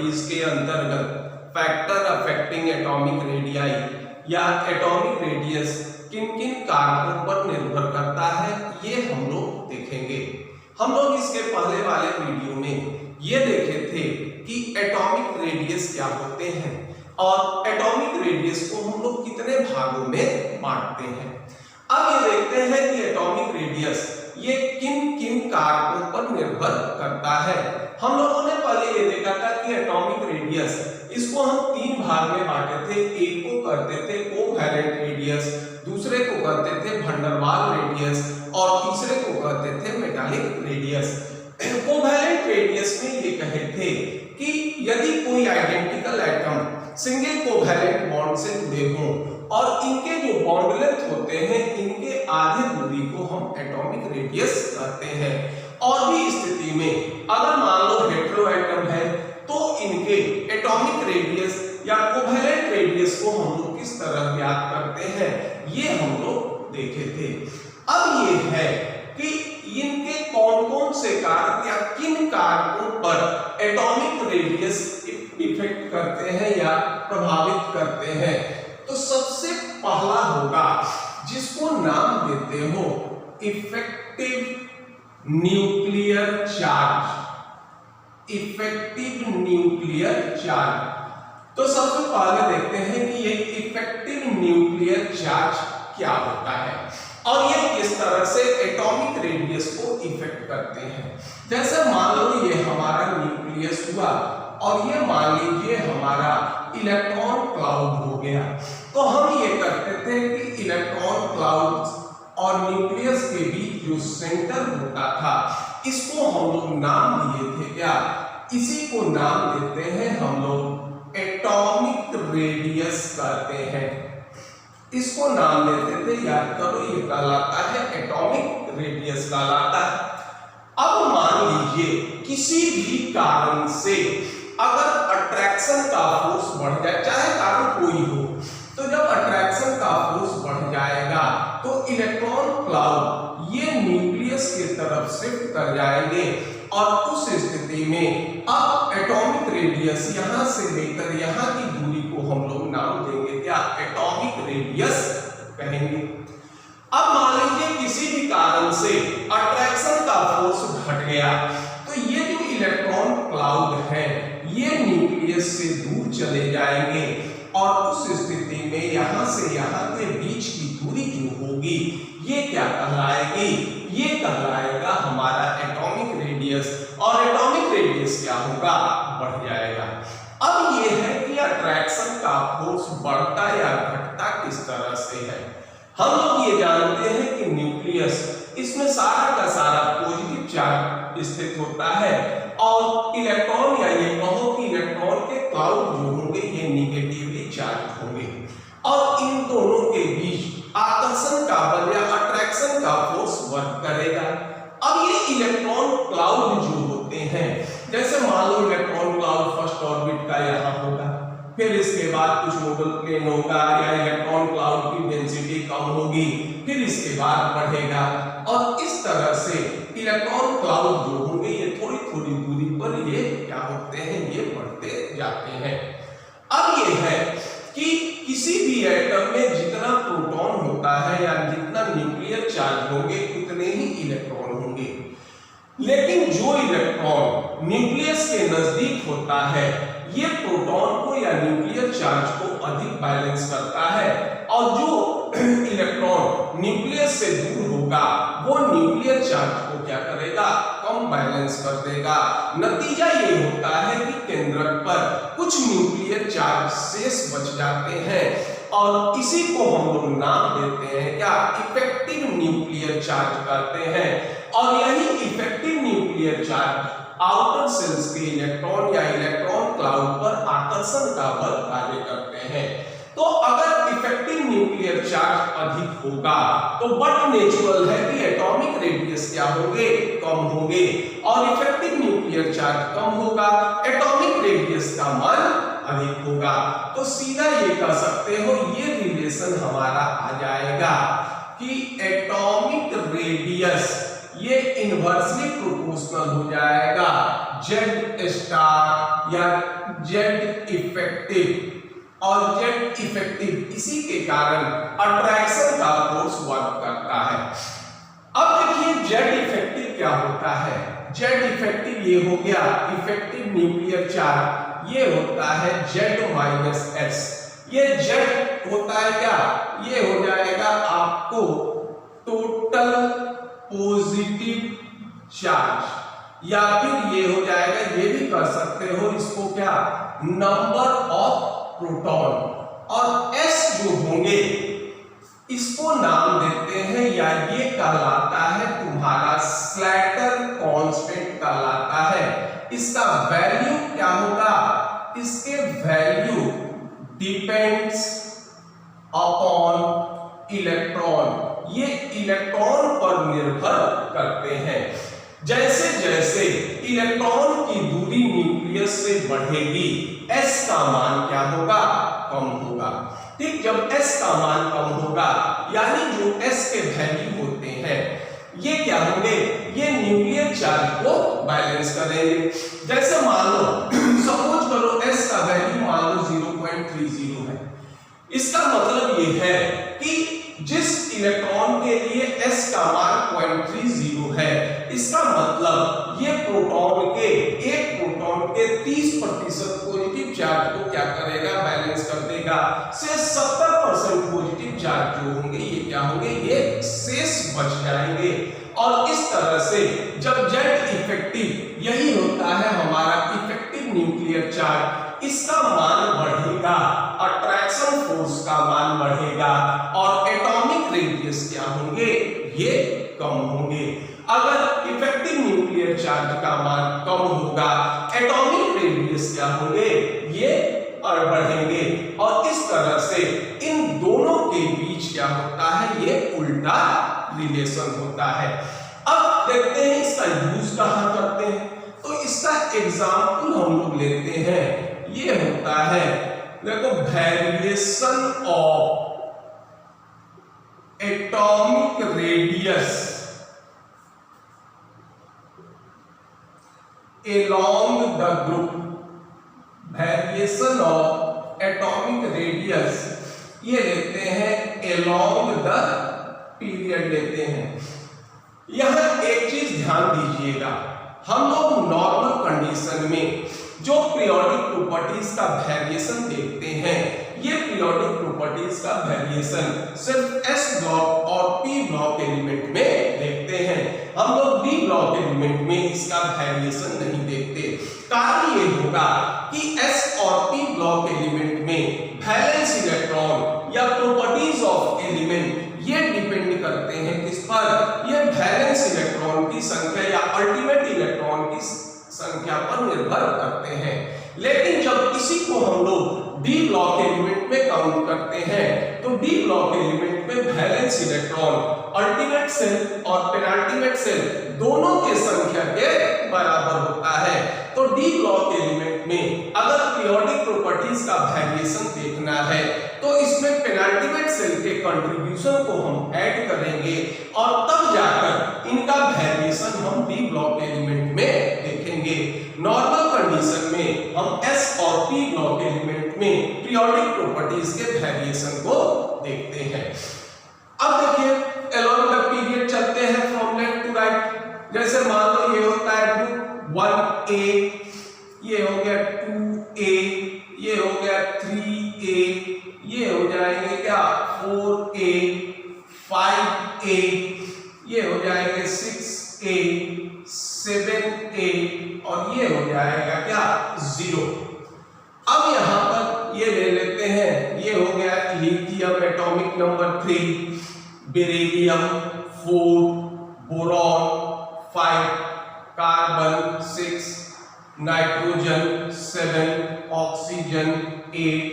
Properties के अंतर्गत factor affecting atomic radii या एटॉमिक रेडियस किन किन कारकों पर निर्भर करता है, ये हम लोग देखेंगे। हम लोग इसके पहले वाले वीडियो में ये देखे थे कि एटॉमिक रेडियस क्या होते हैं और एटॉमिक रेडियस को हम लोग कितने भागों में बांटते हैं। अब ये देखते हैं कि एटॉमिक रेडियस ये किन किन कारकों पर निर्भर करता है। हम लोगों ने पहले ये देखा था कि एटॉमिक रेडियस इसको हम तीन भाग में बांटे थे। एक को करते थे कोवैलेंट रेडियस, दूसरे को करते थे वैन डर वाल रेडियस और तीसरे को करते थे मेटालिक रेडियस। कोवैलेंट रेडियस में ये कहे थे कि यदि कोई identical atom single covalent bond से जुड़े हों और इनके जो बॉन्ड लेंथ होते हैं इनके आधे दूरी को हम एटॉमिक रेडियस कहते हैं। और भी स्थिति में अगर मान लो हेटेरो एटम है तो इनके एटॉमिक रेडियस या कोवैलेंट रेडियस को हम लोग किस तरह ज्ञात करते हैं, ये हम लोग देखे थे। अब ये है कि इनके कौन कौन से कारक या किन कारकों पर एटॉमिक रेडियस इफेक्ट करते हैं या प्रभावित करते हैं। तो सबसे पहला होगा जिसको नाम देते हो effective nuclear charge. Effective nuclear charge, तो सबसे पहले देखते हैं कि ये इफेक्टिव न्यूक्लियर चार्ज क्या होता है और ये किस तरह से एटॉमिक रेडियस को इफेक्ट करते हैं। जैसे मान लो ये हमारा न्यूक्लियस हुआ और ये मान लीजिए हमारा इलेक्ट्रॉन क्लाउड हो गया, तो हम ये करते थे कि इलेक्ट्रॉन क्लाउड और न्यूक्लियस के बीच जो सेंटर होता था इसको हम लोग नाम दिए थे क्या, इसी को नाम देते हैं हम लोग एटॉमिक रेडियस कहते हैं। इसको नाम देते थे, याद करो, ये कहलाता है एटॉमिक रेडियस कहलाता है। अब मान लीजिए किसी भी कारण से अगर अट्रैक्शन का फोर्स बढ़ जाए, चाहे कारण कोई हो, तो जब अट्रैक्शन का फोर्स बढ़ जाएगा तो इलेक्ट्रॉन क्लाउड ये न्यूक्लियस की तरफ शिफ्ट कर जाएंगे और उस स्थिति में अब एटॉमिक रेडियस यहां से लेकर यहां की दूरी को हम लोग नाम देंगे क्या, एटॉमिक रेडियस कहेंगे। अब मान लीजिए किसी भी कारण से अट्रैक्शन का फोर्स घट गया तो ये जो इलेक्ट्रॉन क्लाउड है ये न्यूक्लियस से दूर चले जाएंगे और उस स्थिति में यहां से यहां के बीच की दूरी जो होगी ये क्या कहलाएगी, ये कहलाएगा हमारा एटॉमिक रेडियस। और एटॉमिक रेडियस क्या होगा, बढ़ जाएगा। अब ये है कि अट्रैक्शन का फोर्स बढ़ता या घटता किस तरह से है। हम लोग ये जानते हैं कि न्यूक्लियस इसमें सारा का सारा पॉजिटिव चार्ज स्थित होता है और इलेक्ट्रॉन या ये कहो कि इलेक्ट्रॉन के क्लाउड जो होंगे ये निगेटिवली चार्ज होंगे और इन दोनों के बीच आकर्षण का बल या अट्रैक्शन का फोर्स वर्क करेगा। अब ये इलेक्ट्रॉन क्लाउड जो होते हैं, जैसे मान low electron cloud first orbit का यहाँ होगा, फिर इसके बाद कुछ मोडल प्लेन होगा या इलेक्ट्रॉन क्लाउड की डेंसिटी कम होगी, फिर इसके बाद बढ़ेगा और इस तरह से इलेक्ट्रॉन क्लाउड जो होंगे ये थोड़ी थोड़ी दूरी पर ये क्या होते हैं, ये बढ़ते जाते हैं। अब ये है कि किसी भी एटम में जितना प्रोटॉन होता है या जितना न्यूक्लियर चार्ज होंगे उतने ही इलेक्ट्रॉन होंगे, लेकिन जो इलेक्ट्रॉन न्यूक्लियस के नजदीक होता है ये प्रोटॉन को या न्यूक्लियर चार्ज को अधिक बैलेंस करता है और जो इलेक्ट्रॉन न्यूक्लियस से दूर होगा वो न्यूक्लियर चार्ज को क्या करेगा, कम बैलेंस कर देगा। नतीजा ये होता है कि केंद्रक पर कुछ न्यूक्लियर चार्ज शेष बच जाते हैं और इसी को हम लोग नाम देते हैं क्या, इफेक्टिव न्यूक्लियर चार्ज करते हैं। और यही effective nuclear charge outer shells के इलेक्ट्रॉन या इलेक्ट्रॉन क्लाउड पर आकर्षण का बल कार्य करते हैं। तो अगर इफेक्टिव न्यूक्लियर चार्ज अधिक होगा तो बट नेचुरल है कि एटॉमिक रेडियस क्या होंगे, कम होंगे और इफेक्टिव न्यूक्लियर चार्ज कम होगा, एटॉमिक रेडियस का मान अधिक होगा। तो सीधा ये कह सकते हो, ये रिलेशन हमारा आ जाएगा कि एटॉमिक रेडियस ये इनवर्सली प्रोपोर्शनल हो जाएगा जेड स्टार या जेड इफेक्टिव, और जेड इफेक्टिव इसी के कारण अट्रैक्शन का फोर्स वर्क करता है। अब देखिए जेड इफेक्टिव क्या होता है। जेड इफेक्टिव ये हो गया इफेक्टिव न्यूक्लियर चार्ज, ये होता है जेड माइनस एस। ये जेड होता है क्या, ये हो जाएगा आपको टोटल पॉजिटिव चार्ज, या फिर ये हो जाएगा, ये भी कर सकते हो इसको क्या, नंबर ऑफ प्रोटॉन। और एस जो होंगे इसको नाम देते हैं, या ये कहलाता है तुम्हारा स्लैटर कांस्टेंट कहलाता है। इसका वैल्यू क्या होगा, इसके वैल्यू डिपेंड्स अपॉन इलेक्ट्रॉन, ये इलेक्ट्रॉन पर निर्भर करते हैं। जैसे जैसे इलेक्ट्रॉन की दूरी न्यूक्लियस से बढ़ेगी s का मान क्या होगा, कम होगा। ठीक, जब s का मान कम होगा यानी जो s के वैल्यू होते हैं ये क्या होंगे, ये न्यूक्लियर चार्ज को बैलेंस करेंगे। जैसे मान लो सपोज करो s का वैल्यू मान लो 0.30 है, इसका मतलब ये है कि जिस इलेक्ट्रॉन के लिए s का मान 0.30 है, इसका मतलब ये प्रोटॉन के, एक प्रोटॉन के 30% पॉजिटिव चार्ज को क्या करेगा, बैलेंस कर देगा। से 70% पॉजिटिव चार्ज जो होंगे ये क्या होंगे, ये शेष बच जाएंगे। और इस तरह से जब जेड इफेक्टिव, यही होता है हमारा इफेक्टिव न्यूक्लियर चार्ज, इसका मान बढ़ेगा, अट्रैक्शन फोर्स का मान बढ़ेगा, और एटॉमिक रेडियस क्या होंगे, ये कम होंगे। अगर इफेक्टिव न्यूक्लियर चार्ज का मान कम होगा, एटॉमिक रेडियस क्या होंगे, ये और बढ़ेंगे, और इस तरह से इन दोनों के बीच क्या होता है, ये उल्टा रिलेशन होता है। अब देखते हैं इसका यूज कहां करते हैं। तो इसका एग्जाम्पल हम लोग लेते हैं, ये होता है देखो variation of atomic radius along the group, variation of atomic radius ये लेते हैं along the पीरियड लेते हैं। यहां एक चीज ध्यान दीजिएगा, हम लोग नॉर्मल कंडीशन में जो पीरियोडिक प्रॉपर्टीज का वेरिएशन देखते हैं, ये पीरियोडिक प्रॉपर्टीज का वेरिएशन सिर्फ s ब्लॉक और p ब्लॉक एलिमेंट में देखते हैं। हम लोग b ब्लॉक एलिमेंट में इसका वेरिएशन नहीं देखते। कारण ये होगा कि s और p ब्लॉक एलिमेंट में वैलेंस इलेक्ट्रॉन या प्रॉपर्टीज ऑफ एलिमेंट ये डिपेंड करते हैं किस पर, ये वैलेंस इलेक्ट्रॉन की संख्या या अल्टीमेट इलेक्ट्रॉन की संख्या पर निर्भर करते हैं। लेकिन जब इसी को हम लोग डी ब्लॉक एलिमेंट में काउंट करते हैं, तो डी ब्लॉक एलिमेंट में वैलेंस इलेक्ट्रॉन अल्टीमेट सेल और पेनाल्टीमेट सेल दोनों के संख्या के बराबर होता है। तो डी ब्लॉक एलिमेंट में अगर पीरियोडिक प्रॉपर्टीज का वेरिएशन देखना है, तो इसमें पेनाल्टीमेट सेल के कंट्रीब्यूशन को हम ऐड करेंगे, और तब जाकर इनका वेरिएशन हम डी ब्लॉक एलिमेंट में देखेंगे। नॉर्मल कंडीशन में हम s और p ब्लॉक एलिमेंट में पीरियोडिक प्रॉपर्टीज के वेरिएशन को देखते हैं। अब देखिए along the period चलते हैं फ्रॉम लेफ्ट टू राइट। जैसे मान लो ये होता है ग्रुप 1a, ये हो गया 2a, ये हो गया 3a, ये हो जाएंगे क्या 4a, 5a, ये हो जाएंगे 6a, 7a, और ये हो जाएगा क्या 0। अब यहां पर ये ले लेते हैं, ये हो गया lithium atomic number 3, beryllium 4, boron 5, carbon 6, nitrogen 7, oxygen 8,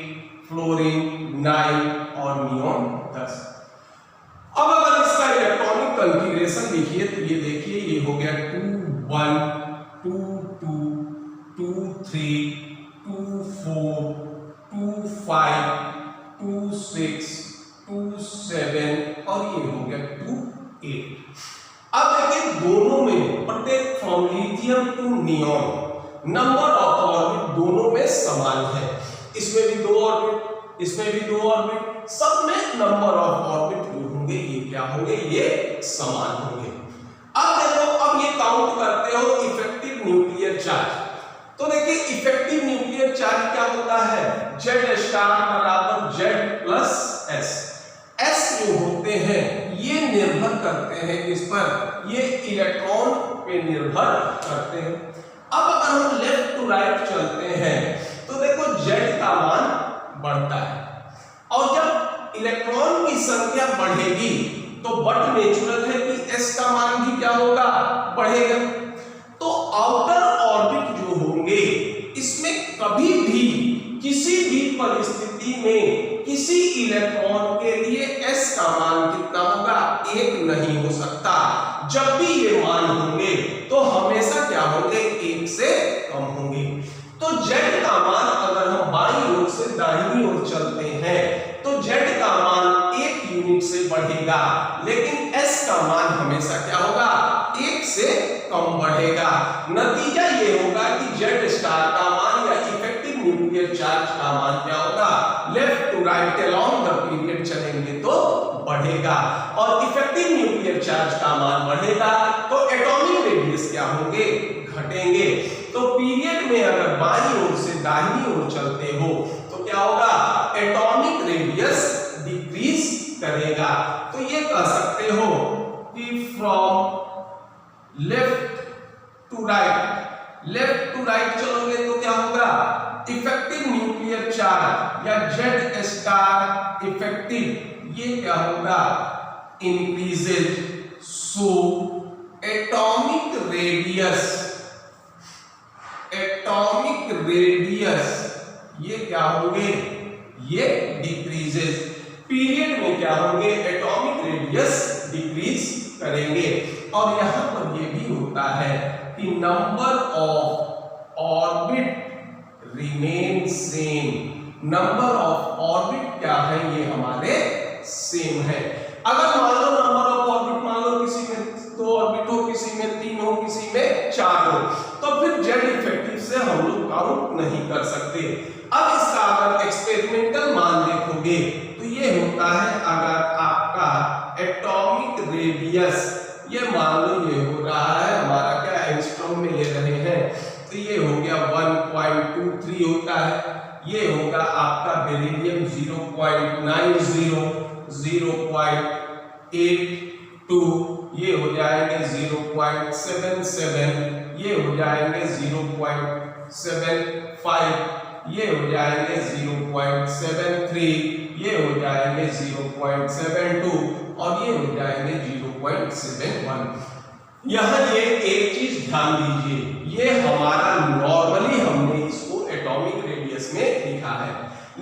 fluorine 9 और नियोन 10। अब अगर इसका इलेक्ट्रॉनिक कॉन्फ़िगरेशन देखिए तो ये देखिए, ये हो गया 2 1 2 2 2 3 2 4 2 5 2 6 2 7 और ये हो गया 2 8। अब देखिए दोनों में प्रत्येक from lithium to neon, number of orbit दोनों में समान है। इसमें भी 2 ऑर्बिट, इसमें भी 2 ऑर्बिट, सब में नंबर ऑफ ऑर्बिट जो होंगे ये क्या होंगे, ये समान होंगे। अब देखो, अब ये काउंट करते हो इफेक्टिव न्यूक्लियर चार्ज। तो देखिए इफेक्टिव न्यूक्लियर चार्ज क्या होता है, Z स्टार बराबर Z प्लस S। S जो होते हैं ये निर्भर करते हैं किस पर, ये इलेक्ट्रॉन पे निर्भर करते हैं। अब अगर हम लेफ्ट टू राइट चलते हैं तो देखो Z का मान बढ़ता है, और जब इलेक्ट्रॉन की संख्या बढ़ेगी तो बट नेचुरल है कि S का मान भी क्या होगा, बढ़ेगा। तो आउटर ऑर्बिट जो होंगे इसमें कभी भी किसी भी परिस्थिति में किसी इलेक्ट्रॉन के लिए S का मान कितना होगा, 1 नहीं हो सकता। जब भी ये मान होंगे तो हमेशा क्या होंगे, 1 से कम होंगे। तो Z का मान अगर हम बाईं ओर से दाहिनी ओर चलते हैं तो Z का मान 1 यूनिट से बढ़ेगा, लेकिन S का मान हमेशा क्या होगा, 1 से कम बढ़ेगा। नतीजा ये होगा कि Z स्टार का मान या इफेक्टिव न्यूक्लियर चार्ज का मान क्या होगा, left to right along the period चलेंगे तो बढ़ेगा, और इफेक्टिव न्यूक्लियर चार्ज का मान बढ़ेगा तो एटॉमिक रेडियस क्या होंगे, घटेंगे। तो पीरियड में अगर बाईं ओर से दाहिनी ओर चलते हो तो क्या होगा, एटॉमिक रेडियस डिक्रीज करेगा। तो ये कह सकते हो कि फ्रॉम लेफ्ट टू राइट चलोगे तो क्या होगा, इफेक्टिव न्यूक्लियर चार्ज या Z स्टार इफेक्टिव ये क्या होगा, इंक्रीजेज। सो एटॉमिक रेडियस ये क्या होंगे, ये डिक्रीजेस। पीरियड में क्या होंगे, एटॉमिक रेडियस डिक्रीज करेंगे। और यहां पर ये भी होता है कि number of orbit remain same. Number of orbit क्या है, ये हमारे सेम है। अगर मान लो नंबर ऑफ ऑर्बिट, मान लो किसी में 2 ऑर्बिट हो, किसी में 3 हो, किसी में 4 हो, तो फिर Z इफेक्टिव से हम लोग काउंट नहीं कर सकते। अब इसका अगर एक्सपेरिमेंटल मान देखोगे तो ये होता है, अगर आपका एटॉमिक रेडियस ये मान लो ये हो रहा है हमारा क्या, एंगस्ट्रॉम में ले रहे हैं, तो ये हो गया 1.23 होता है। ये होगा आपका बेरिलियम 0.90, 0.82, ये हो जाएंगे 0.77, ये हो जाएंगे 0.75, ये हो जाएंगे 0.73, ये हो जाएंगे 0.72 और ये हो जाएंगे 0.71। यहाँ ये एक चीज ध्यान दीजिए, ये हमारा नॉर्मली हमने इसको एटॉमिक रेडियस में लिखा है,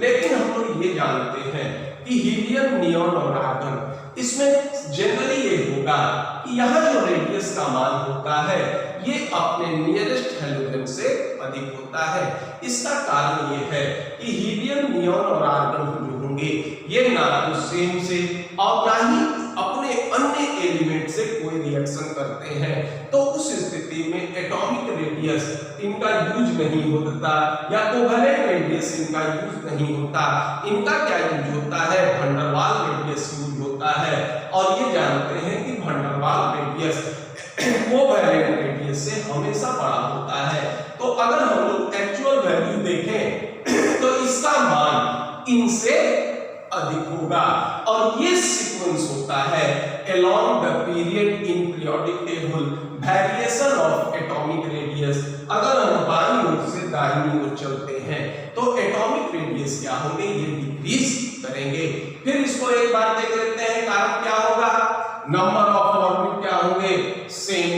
लेकिन हम लोग ये जानते हैं कि हीलियम, नियॉन और आर्गन इसमें जनरली ये होगा कि यहाँ जो रेडियस का मान होता है ये अपने नियरेस्ट हैलोजन से अधिक होता है। इसका कारण ये है कि हीलियम, नियॉन और आर्गन जो होंगे ये ना तो सेम से और ना ही अपने अन्य एलिमेंट से कोई रिएक्शन करते हैं, तो उस स्थिति में एटॉमिक रेडियस इनका यूज नहीं होता या कोवेलेंट रेडियस इनका यूज नहीं होता। इनका क्या यूज होता है, van der Waals radius use होता है। और ये जानते हैं कि van der Waals radius covalent radius से हमेशा बड़ा होता है। तो अगर हम लोग एक्चुअल वैल्यू देखें तो इसका मान इनसे अधिक होगा, और ये सीक्वेंस होता है along the period in periodic table variation of atomic radius। अगर हम बाईं ओर से दाहिनी ओर चलते हैं तो एटॉमिक रेडियस क्या होंगे, ये डिक्रीज करेंगे। फिर इसको एक बार देख लेते हैं, कारण क्या होगा, नंबर ऑफ ऑर्बिट क्या होंगे, सेम।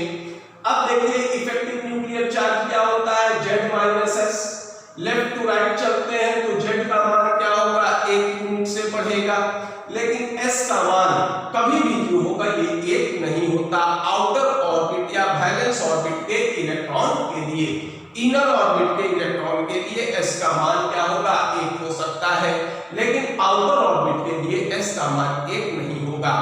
अब देखिए इफेक्टिव न्यूक्लियर चार्ज क्या होता है, Z minus S। Left to right चलते हैं तो Z का मान क्या होगा, 1 यूनिट से बढ़ेगा, लेकिन S का मान कभी भी जो होगा ये 1 नहीं होता। आउटर ऑर्बिट या वैलेंस ऑर्बिट के इलेक्ट्रॉन के लिए, इनर ऑर्बिट के इलेक्ट्रॉन के लिए S का मान क्या होगा, 1 हो सकता है, लेकिन आउटर ऑर्बिट के लिए S का मान 1 नहीं होगा।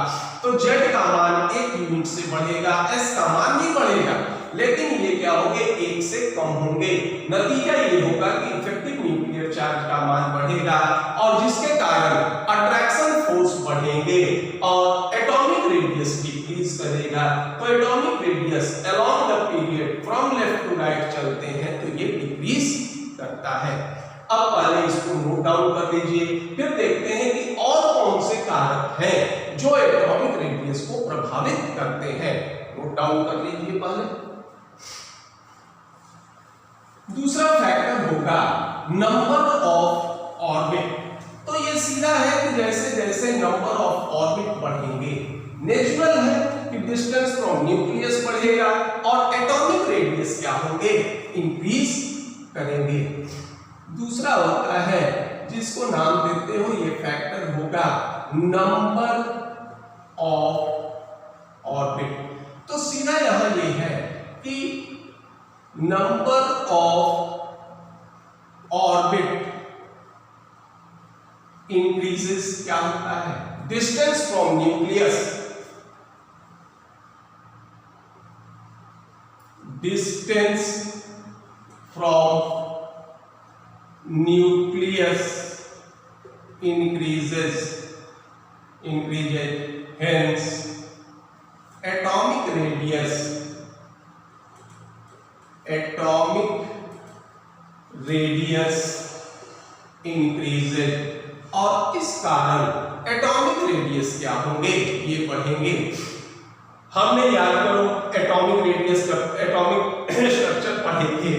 तो Z का मान 1 यूनिट से बढ़ेगा, S का मान भी बढ़ेगा, लेकिन ये क्या होंगे, 1 से कम होंगे। नतीजा ये होगा कि इफेक्टिव न्यूक्लियर चार्ज का मान बढ़ेगा और जिसके कारण अट्रैक्शन फोर्स बढ़ेंगे और एटॉमिक रेडियस डिक्रीज करेगा। तो atomic radius along the period from left to right चलते हैं तो ये डिक्रीज करता है। अब पहले इसको नोट डाउन कर लीजिए, फिर देखते हैं कि और कौन से कारक हैं जो एटॉमिक रेडियस को प्रभावित करते हैं। नोट डाउन कर लीजिए पहले। दूसरा फैक्टर होगा नंबर ऑफ ऑर्बिट। तो ये सीधा है कि जैसे जैसे नंबर ऑफ ऑर्बिट बढ़ेंगे, नेचुरल है कि डिस्टेंस फ्रॉम न्यूक्लियस बढ़ेगा और एटॉमिक रेडियस क्या होंगे, इंक्रीज करेंगे। दूसरा होता है जिसको नाम देते हो, ये फैक्टर होगा नंबर ऑफ ऑर्बिट। तो सीधा यहां ये है कि नंबर ऑफ ऑर्बिट इंक्रीजेस, क्या होता है, distance from nucleus, distance from nucleus increases, hence atomic radius increases और इस कारण एटॉमिक रेडियस क्या होंगे, ये बढ़ेंगे। हमने याद करो एटॉमिक रेडियस का एटॉमिक स्ट्रक्चर पढ़े थे,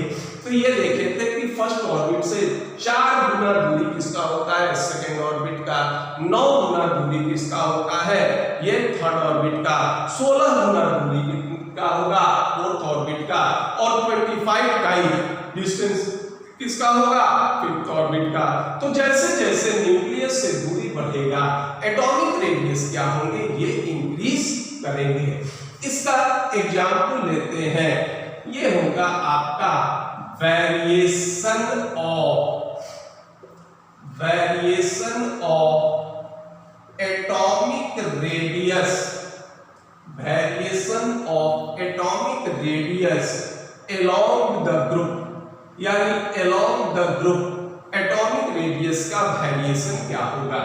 तो ये देखे थे कि फर्स्ट ऑर्बिट से 4 गुना दूरी किसका होता है, सेकेंड ऑर्बिट का 9 गुना दूरी किसका होता है, ये थर्ड ऑर्बिट का 16 गुना दूरी का होगा फोर्थ ऑर्बिट का, और 25 टाइम डिस्टेंस किसका होगा, फिफ्थ ऑर्बिट का। तो जैसे जैसे न्यूक्लियस से दूरी बढ़ेगा एटॉमिक रेडियस क्या होंगे, ये इंक्रीज करेंगे। इसका एग्जाम्पल लेते हैं, ये होगा आपका variation of atomic radius, along the group, यानी along the group atomic radius का वेरिएशन क्या होगा।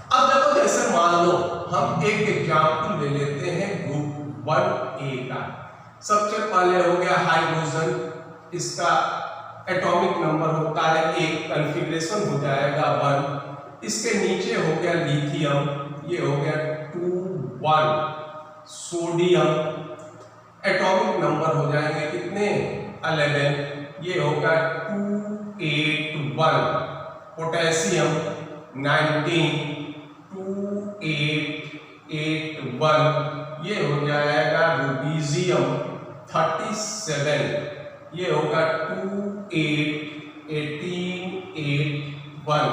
अब देखो जैसे मान लो हम एक एग्जाम्पल ले लेते हैं ग्रुप 1A का। सबसे पहले हो गया हाइड्रोजन, इसका एटॉमिक नंबर होता है 1, कॉन्फ़िगरेशन हो जाएगा 1। इसके नीचे हो गया लिथियम, ये हो गया 2 1। सोडियम एटॉमिक नंबर हो जाएंगे कितने, 11, ये होगा 2 8 1। पोटेशियम 19, 2 8 8 1, ये हो जाएगा रूबीजियम 37, ये होगा 2 8 18 8 1,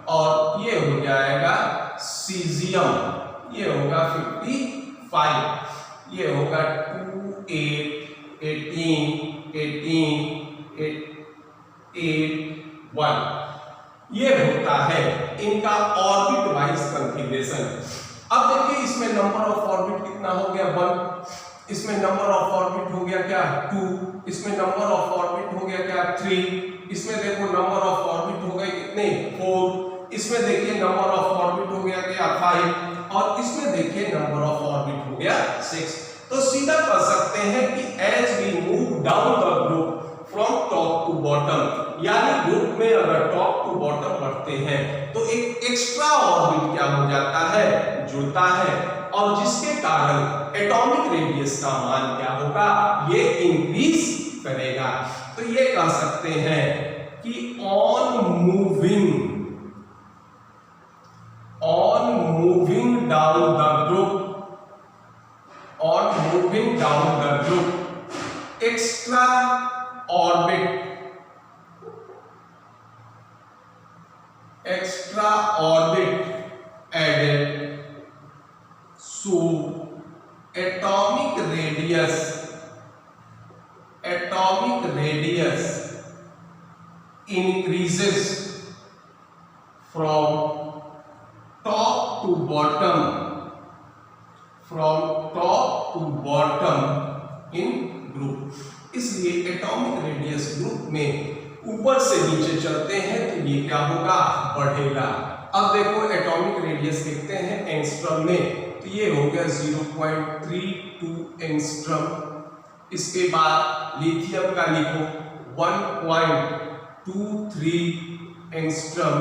और ये हो जाएगा सीजियम, ये होगा 55, ये होगा 2 8 18 18 8 1। ये होता है इनका ऑर्बिट वाइज कॉन्फ़िगरेशन। अब देखिए इसमें नंबर ऑफ ऑर्बिट कितना हो गया, 1। इसमें नंबर ऑफ ऑर्बिट हो गया क्या, 2। इसमें नंबर ऑफ ऑर्बिट हो गया क्या, 3। इसमें देखो नंबर ऑफ ऑर्बिट हो गए कितने, 4। इसमें देखिए नंबर ऑफ ऑर्बिट हो गया क्या, 5। और इसमें देखिए नंबर ऑफ ऑर्बिट हो गया 6। तो सीधा कह सकते हैं कि as we move down the group from top to bottom, यानी ग्रुप में अगर टॉप टू बॉटम बढ़ते हैं तो एक एक्स्ट्रा ऑर्बिट क्या हो जाता है, जुड़ता है, और जिसके कारण एटॉमिक रेडियस का मान क्या होगा, ये इंक्रीज करेगा। तो ये कह सकते हैं कि on moving down the group extra orbit added, so atomic radius increases from top to bottom in group। Radius group में ऊपर से नीचे चलते हैं तो ये क्या होगा, बढ़ेगा। अब देखो एटॉमिक रेडियस लिखते हैं एंगस्ट्रम में, तो ये हो गया 0.32 एंगस्ट्रम। इसके बाद लिथियम का लिखो 1.23 एंगस्ट्रम।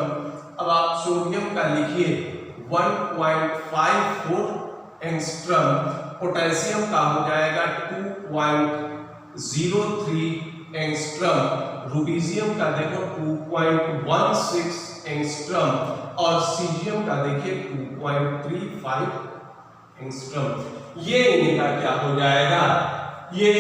अब आप सोडियम का लिखिए 1.54 एंगस्ट्रम। पोटेशियम का हो जाएगा 2.03 एंगस्ट्रम। रूबीजियम का देखो 2.16 एंगस्ट्रम और सीजियम का देखिए 2.35 एंगस्ट्रम। ये इनका क्या हो जाएगा, ये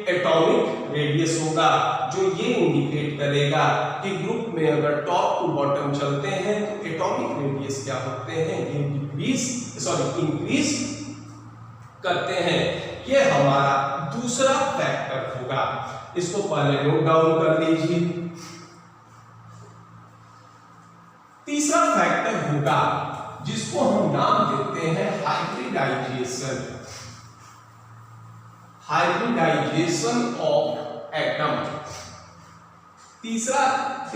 एटॉमिक रेडियस होगा, जो ये इंडिकेट करेगा कि ग्रुप में अगर टॉप टू बॉटम चलते हैं तो एटॉमिक रेडियस क्या होते हैं, ये इंक्रीज करते हैं। ये हमारा दूसरा फैक्टर होगा, इसको पहले नोट डाउन कर लीजिए। तीसरा फैक्टर होगा जिसको हम नाम देते हैं हाइब्रिडाइजेशन ऑफ एटम। तीसरा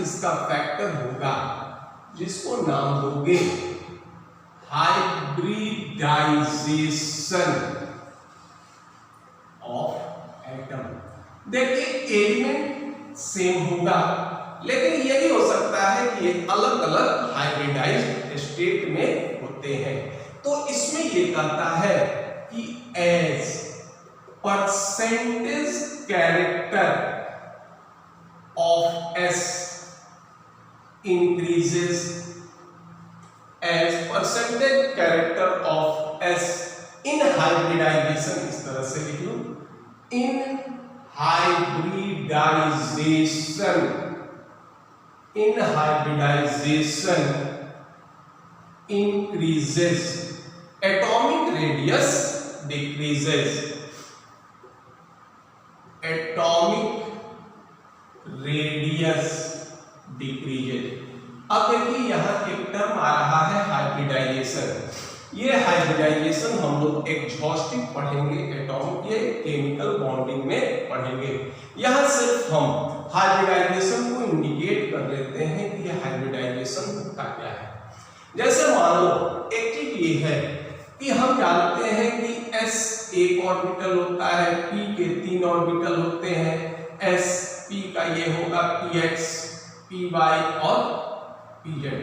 इसका फैक्टर होगा जिसको नाम दोगे हाइब्रिडाइजेशन ऑफ एटम। देखिए एलिमेंट सेम होगा, लेकिन ये भी हो सकता है कि ये अलग अलग हाइब्रिडाइज्ड स्टेट में होते हैं। तो इसमें ये कहता है कि as percentage character of S increases, as percentage character of S in hybridization, इस तरह से लिख लो, in hybridization increases, atomic radius decreases, अब देखिए यहां एक टर्म आ रहा है हाइब्रिडाइजेशन। ये हाइब्रिडाइजेशन हम लोग एग्जॉस्टिव पढ़ेंगे, एटॉमिक ये केमिकल बॉन्डिंग में पढ़ेंगे। यहां सिर्फ हम हाइब्रिडाइजेशन को इंडिकेट कर लेते हैं कि ये हाइब्रिडाइजेशन का क्या है। जैसे मान लो एक चीज ये है कि हम जानते हैं कि s एक ऑर्बिटल होता है, p के 3 ऑर्बिटल होते हैं, s p का ये होगा px, py और pz।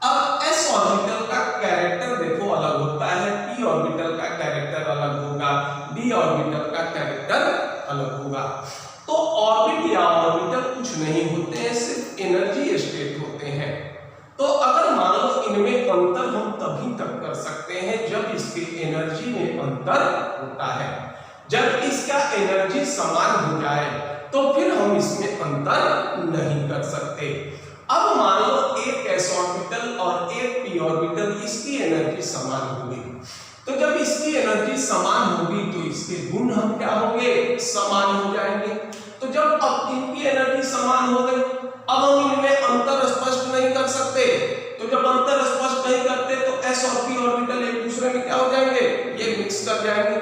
अब s ऑर्बिटल का कैरेक्टर देखो अलग होता है, p ऑर्बिटल का कैरेक्टर अलग होगा, d ऑर्बिटल का कैरेक्टर अलग होगा। तो ऑर्बिट या ऑर्बिटल कुछ नहीं होते हैं, सिर्फ एनर्जी स्टेट होते हैं। तो अगर मान लो इनमें अंतर हम तभी तक कर सकते हैं जब इसके एनर्जी में अंतर होता है। जब इसका एनर्जी समान हो जाए तो फिर हम इसमें अंतर नहीं कर सकते। अब मान लो एक s ऑर्बिटल और एक p ऑर्बिटल, इसकी एनर्जी समान होगी, तो जब इसकी एनर्जी समान होगी तो इसके गुण हम क्या होंगे, समान हो जाएंगे। तो जब अब इनकी एनर्जी समान हो गई, अब हम इनमें अंतर स्पष्ट नहीं कर सकते। तो जब अंतर स्पष्ट नहीं करते तो s और p ऑर्बिटल एक दूसरे में क्या हो जाएंगे, ये मिक्स कर जाएंगे।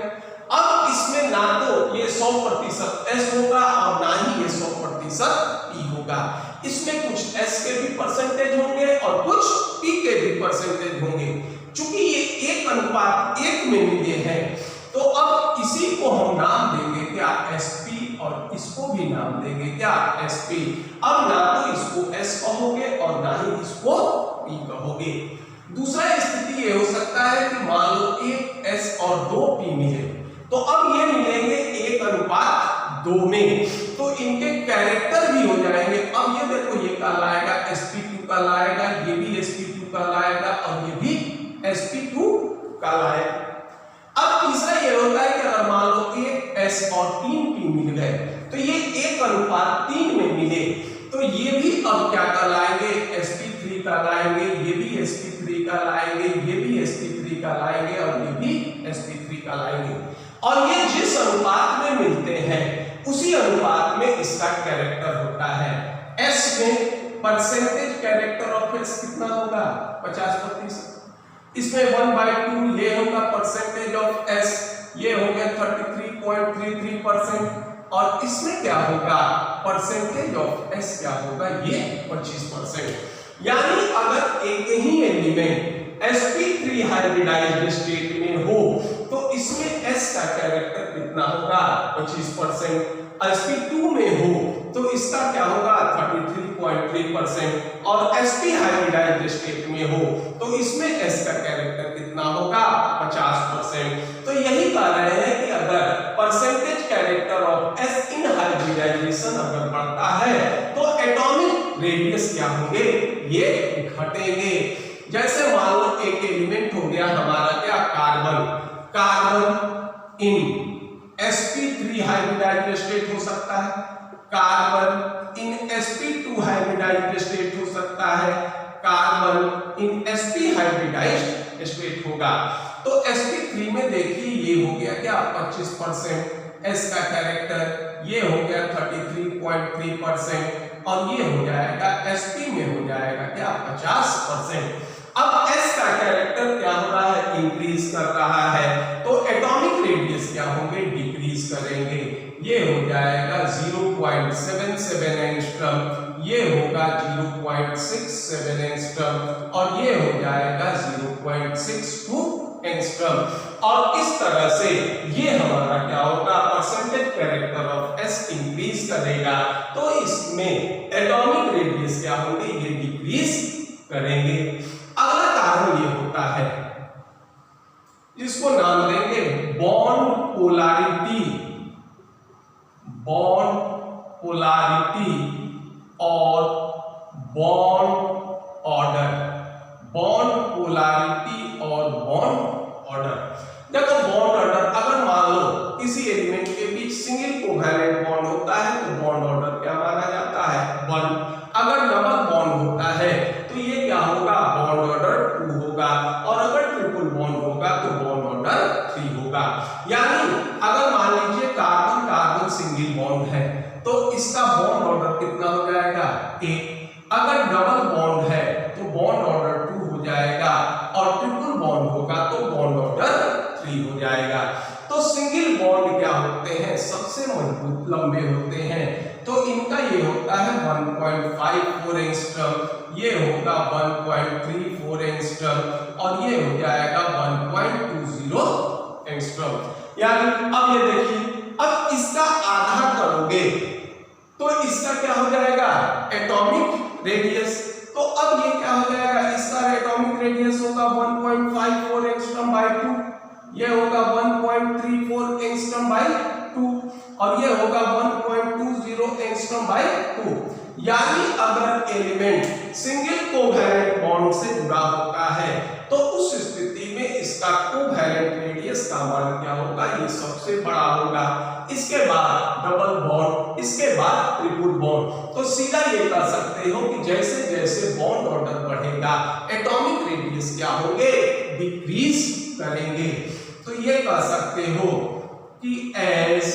अब इसमें ना तो ये 100% s होगा और ना ही ये 100% p होगा। इसमें कुछ s के भी परसेंटेज होंगे और कुछ p के भी परसेंटेज होंगे। चूंकि ये 1:1 में मिले हैं तो अब इसी को हम नाम देंगे क्या, sp, और इसको भी नाम देंगे क्या, sp। अब ना तो इसको s कहोगे और ना ही इसको p कहोगे। दूसरा स्थिति ये हो सकता है कि मान लो एक s और 2 p मिले, तो अब ये मिलेंगे 1:2 में, तो इनके कैरेक्टर भी हो जाएंगे। अब ये देखो ये कहलाएगा sp2 कहलाएगा, ये भी sp2 कहलाएगा और ये भी sp2 कहलाएगा। अब तीसरा ये होता है कि अगर मान लो एक s और 3 p मिल गए तो ये 1:3 में मिले, तो ये भी अब क्या कहलाएंगे, sp3 कहलाएंगे, ये भी sp3 कहलाएंगे, ये भी sp3 कहलाएंगे और ये भी sp3 कहलाएंगे। और ये जिस अनुपात में मिलते हैं उसी अनुपात में इसका कैरेक्टर होता है। s में परसेंटेज कैरेक्टर ऑफ s कितना होगा, 50%। इसमें 1/2 ये होगा परसेंटेज ऑफ s, ये हो गया 33.33%। और इसमें क्या होगा, परसेंटेज ऑफ एस क्या होगा, ये 25%। यानी अगर एक ही एलिमेंट sp3 हाइब्रिडाइज्ड स्टेट में हो तो इसमें s का कैरेक्टर कितना होगा, 25%। sp2 में हो तो इसका क्या होगा, 33.3%। और sp हाइब्रिडाइज्ड स्टेट में हो तो इसमें s का कैरेक्टर कितना होगा, 50%। तो यही कह रहे हैं कि अगर percentage character of s in hybridization अगर बढ़ता है तो एटॉमिक रेडियस क्या होंगे, ये घटेंगे। जैसे मान लो एक एलिमेंट हो गया हमारा क्या, carbon in sp3 hybridised state हो सकता है, कार्बन इन sp2 हाइब्रिडाइज्ड स्टेट हो सकता है, carbon in sp hybridized state होगा। तो sp3 में देखिए ये हो गया क्या, 25%, s का कैरेक्टर ये हो गया 33.3%, और ये हो जाएगा sp में हो जाएगा क्या, 50%। अब s का कैरेक्टर क्या हो रहा है, इंक्रीज कर रहा है, तो एटॉमिक रेडियस क्या होंगे, डिक्रीज करेंगे। ये हो जाएगा 0.77 एंगस्ट्रम, ये होगा 0.67 एंगस्ट्रम, और ये हो जाएगा 0.62 एंगस्ट्रम। और इस तरह से ये हमारा क्या होगा, percentage character of s increase करेगा, तो इसमें एटॉमिक रेडियस क्या होंगे, ये डिक्रीज करेंगे। अगला कारण ये होता है, इसको नाम देंगे बॉन्ड पोलैरिटी, बॉन्ड पोलैरिटी और बॉन्ड ऑर्डर, बॉन्ड पोलैरिटी और बॉन्ड ऑर्डर। देखो बॉन्ड ऑर्डर, अगर मान लो किसी एलिमेंट के बीच सिंगल कोवैलेंट बॉन्ड होता है तो बॉन्ड ऑर्डर क्या माना जाता है, 1। अगर डबल बॉन्ड होता है तो ये क्या होगा, बॉन्ड ऑर्डर 2 होगा, और अगर ट्रिपल बॉन्ड होगा तो बॉन्ड ऑर्डर 3 होगा। यानी अगर मान लीजिए कार्बन कार्बन सिंगल बॉन्ड है तो इसका बॉन्ड ऑर्डर कितना हो जाएगा, 1। अगर डबल बॉन्ड है तो बॉन्ड ऑर्डर 2 हो जाएगा, और ट्रिपल बॉन्ड होगा तो बॉन्ड ऑर्डर 3 हो जाएगा। तो सिंगल बॉन्ड क्या होते हैं, सबसे मजबूत लंबे होते हैं, तो इनका ये होता है 1.54 एंगस्ट्रम, ये होगा 1.34 एंगस्ट्रम, और ये हो जाएगा 1.20 एंगस्ट्रम। यानी अब ये देखिए, अब इसका आधा करोगे तो इसका क्या हो जाएगा, एटॉमिक रेडियस। तो अब ये क्या हो जाएगा, इसका एटॉमिक रेडियस होगा 1.54 एंगस्ट्रम बाय 2, ये होगा 1.34 एंगस्ट्रम बाय 2, और ये होगा 1.20 एंगस्ट्रम बाय 2। यानी अगर एलिमेंट सिंगल कोवैलेंट बॉन्ड से जुड़ा होता है तो उस स्थिति में इसका कोवैलेंट रेडियस का मान क्या होगा, ये सबसे बड़ा होगा, इसके बाद डबल बॉन्ड, इसके बाद ट्रिपल बॉन्ड। तो सीधा ये कह सकते हो कि जैसे जैसे बॉन्ड ऑर्डर बढ़ेगा एटॉमिक रेडियस क्या होंगे, डिक्रीज करेंगे। तो ये कह सकते हो कि as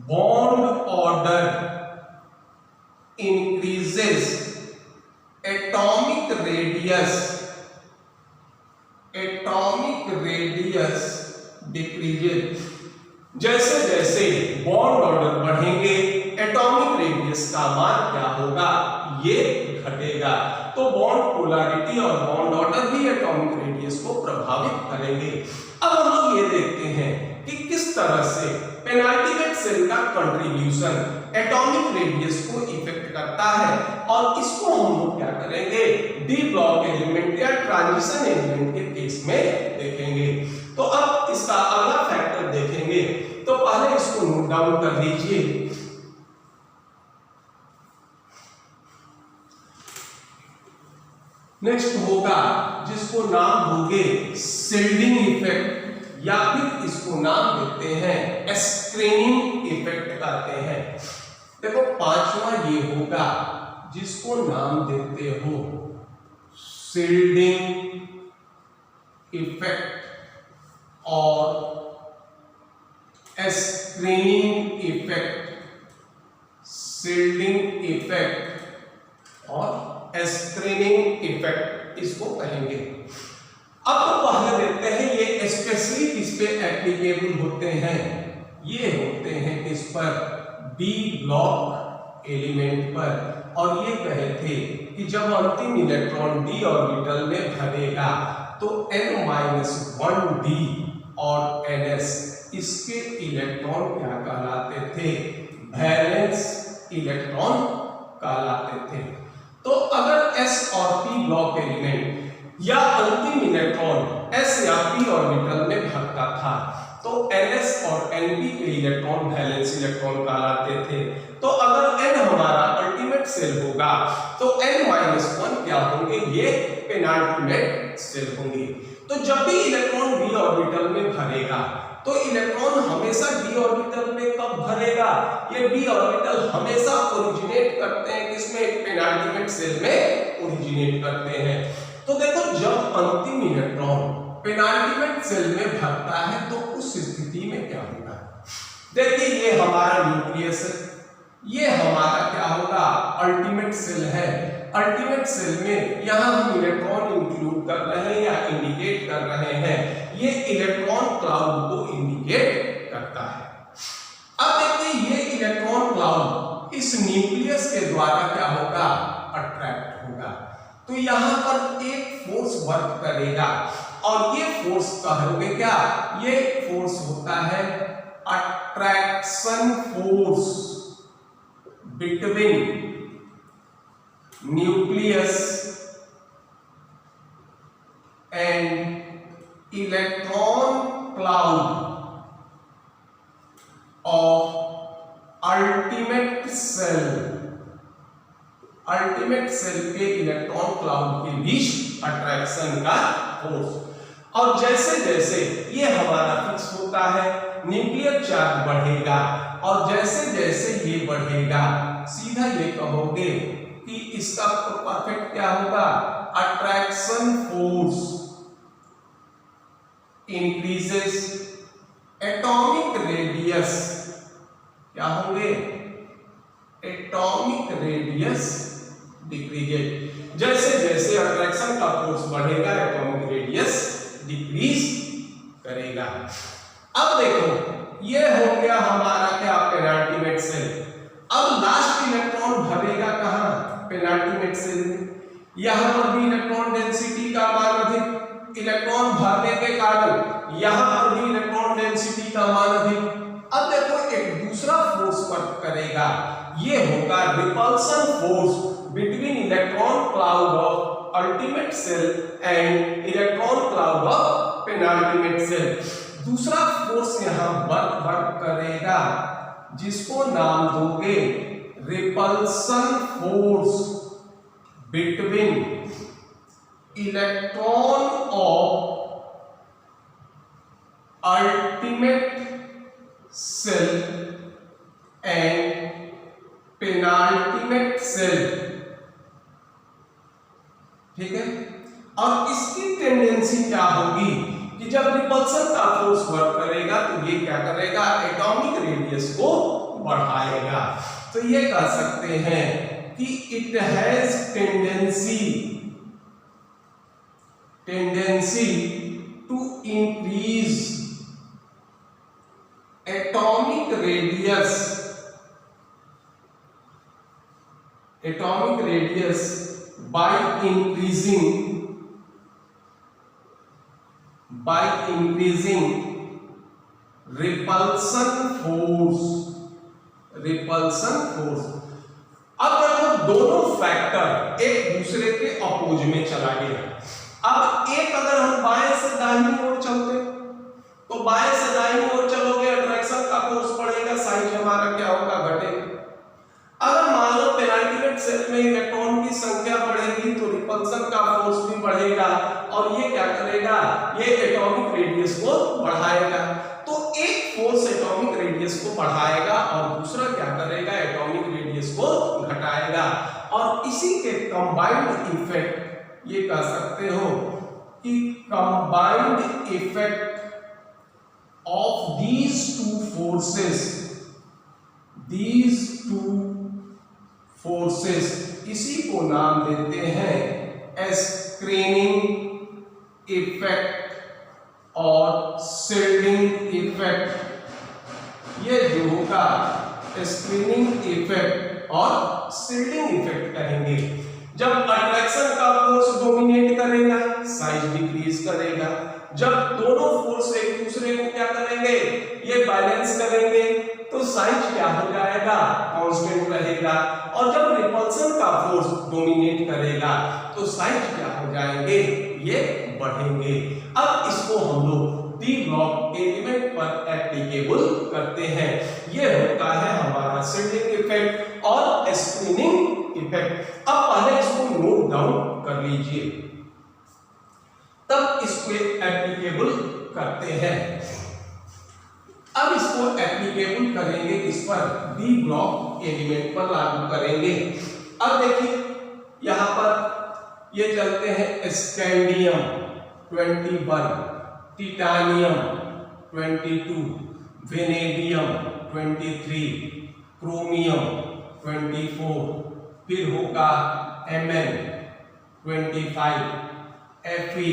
bond order increases atomic radius decreases। जैसे जैसे बॉन्ड ऑर्डर बढ़ेंगे एटॉमिक रेडियस का मान क्या होगा, ये घटेगा। तो बॉन्ड पोलैरिटी और बॉन्ड ऑर्डर भी एटॉमिक रेडियस को प्रभावित करेंगे। अब हम लोग ये देखते हैं कि किस तरह से पेनाल्टीमेट सेल का कंट्रीब्यूशन एटॉमिक रेडियस को इफेक्ट करता है, और इसको हम लोग क्या करेंगे, डी ब्लॉक एलिमेंट या ट्रांजिशन एलिमेंट के केस में देखेंगे। तो अब इसका अगला फैक्टर देखेंगे, तो पहले इसको नोट डाउन कर लीजिए। नेक्स्ट होगा जिसको नाम दोगे शिल्डिंग इफेक्ट, या फिर इसको नाम देते हैं स्क्रीनिंग इफेक्ट कहते हैं। देखो पांचवा ये होगा जिसको नाम देते हो शिल्डिंग इफेक्ट और स्क्रीनिंग इफेक्ट, शिल्डिंग इफेक्ट और स्क्रीनिंग इफेक्ट इसको कहेंगे। अब तो पहले देखते हैं ये स्पेशली किस पे एप्लीकेबल होते हैं, ये होते हैं किस पर, डी ब्लॉक एलिमेंट पर और ये कहे थे कि जब अंतिम इलेक्ट्रॉन d ऑर्बिटल में भरेगा तो n-1d और ns इसके इलेक्ट्रॉन क्या कहलाते थे? वैलेंस इलेक्ट्रॉन कहलाते थे। तो अगर s और p ब्लॉक एलिमेंट या अंतिम इलेक्ट्रॉन s या p ऑर्बिटल में भरता था तो ns और np के इलेक्ट्रॉन वैलेंस इलेक्ट्रॉन कहलाते थे। तो अगर n हमारा अल्टीमेट सेल होगा तो n-1 क्या होंगे? ये पेनाल्टीमेट सेल होंगे। तो जब भी इलेक्ट्रॉन d ऑर्बिटल में भरेगा तो इलेक्ट्रॉन हमेशा d ऑर्बिटल में कब भरेगा? ये d ऑर्बिटल हमेशा ओरिजिनेट करते हैं किसमें? पेनाल्टीमेट सेल में ओरिजिनेट करते हैं। तो देखो जब अंतिम इलेक्ट्रॉन पेनाल्टीमेट सेल में भरता है तो उस स्थिति में क्या होगा? देखिए ये हमारा न्यूक्लियस है, ये हमारा क्या होगा? अल्टीमेट सेल है। अल्टीमेट सेल में यहां हम इलेक्ट्रॉन इंक्लूड कर रहे हैं या इंडिकेट कर रहे हैं, ये इलेक्ट्रॉन क्लाउड को इंडिकेट करता है। अब देखिए ये इलेक्ट्रॉन क्लाउड इस न्यूक्लियस के द्वारा क्या होगा? अट्रैक्ट होगा। तो यहां पर एक फोर्स वर्क करेगा और ये फोर्स कहोगे क्या? ये फोर्स होता है attraction force between nucleus and electron cloud of ultimate shell. Ultimate shell के इलेक्ट्रॉन क्लाउड के बीच अट्रैक्शन का फोर्स। और जैसे जैसे ये हमारा फिक्स होता है न्यूक्लियर चार्ज बढ़ेगा और जैसे जैसे ये बढ़ेगा सीधा ये कहोगे कि इसका परफेक्ट क्या होगा? Attraction force increases, atomic radius क्या होंगे? Atomic radius decreases. जैसे जैसे अट्रैक्शन का फोर्स बढ़ेगा एटॉमिक रेडियस डिक्रीज करेगा। अब देखो ये हो गया हमारा क्या? Penultimate cell. अब लास्ट इलेक्ट्रॉन भरेगा कहां? पेनाल्टीमेट सेल में। यहां पर भी इलेक्ट्रॉन डेंसिटी का मान अधिक, इलेक्ट्रॉन भरने के कारण यहां पर भी इलेक्ट्रॉन डेंसिटी का मान अधिक। अब देखो एक दूसरा फोर्स वर्क करेगा, ये होगा repulsion force between electron cloud of ultimate shell and electron cloud of penultimate shell. दूसरा फोर्स यहां वर्क करेगा जिसको नाम दोगे repulsion force between electron of ultimate shell and penultimate shell. ठीक है। और इसकी टेंडेंसी क्या होगी कि जब रिपल्सन का फोर्स वर्क करेगा तो ये क्या करेगा? एटॉमिक रेडियस को बढ़ाएगा। तो ये कह सकते हैं कि it has tendency to increase atomic radius by increasing repulsion force। अब देखो दोनों फैक्टर एक दूसरे के अपोज में चला गया। अब एक अगर हम बाएं से दाहिनी ओर चलते तो बाएं से दाहिनी ओर चलोगे अट्रैक्शन का फोर्स बढ़ेगा, साइज हमारा क्या होगा? घटेगा। अगर मान लो पेनाल्टीमेट सेल में इलेक्ट्रॉन की संख्या बढ़ेगी तो रिपल्सन का फोर्स भी बढ़ेगा और ये क्या करेगा? ये एटॉमिक रेडियस को बढ़ाएगा। तो एक फोर्स एटॉमिक रेडियस को बढ़ाएगा और दूसरा क्या करेगा? एटॉमिक रेडियस को घटाएगा। और इसी के कंबाइंड इफेक्ट ये कह सकते हो कि combined effect of these two forces इसी को नाम देते हैं स्क्रीनिंग इफेक्ट और शील्डिंग इफेक्ट। ये जो होगा स्क्रीनिंग इफेक्ट और शील्डिंग इफेक्ट कहेंगे। जब अट्रैक्शन का फोर्स डोमिनेट करेगा, साइज डिक्रीज करेगा। जब दोनों फोर्स एक दूसरे को क्या करेंगे, ये बैलेंस करेंगे, तो साइज क्या हो जाएगा, कांस्टेंट रहेगा। और जब रिपल्सन का फोर्स डोमिनेट करेगा तो साइज क्या हो जाएंगे, ये बढ़ेंगे। अब इसको हम लोग डी ब्लॉक एलिमेंट पर एप्लीकेबल करते हैं। ये होता है हमारा शील्डिंग इफेक्ट और स्क्रीनिंग इफेक्ट। अब पहले इसको नोट डाउन कर लीजिए, तब इसको एप्लीकेबल करते हैं। अब इसको एप्लीकेबल करेंगे किस पर, डी ब्लॉक एलिमेंट पर लागू करेंगे। अब देखिए यहां पर ये चलते हैं स्कैंडियम 21, टिटानियम 22, वेनेडियम 23, क्रोमियम 24, फिर होगा Mn 25, Fe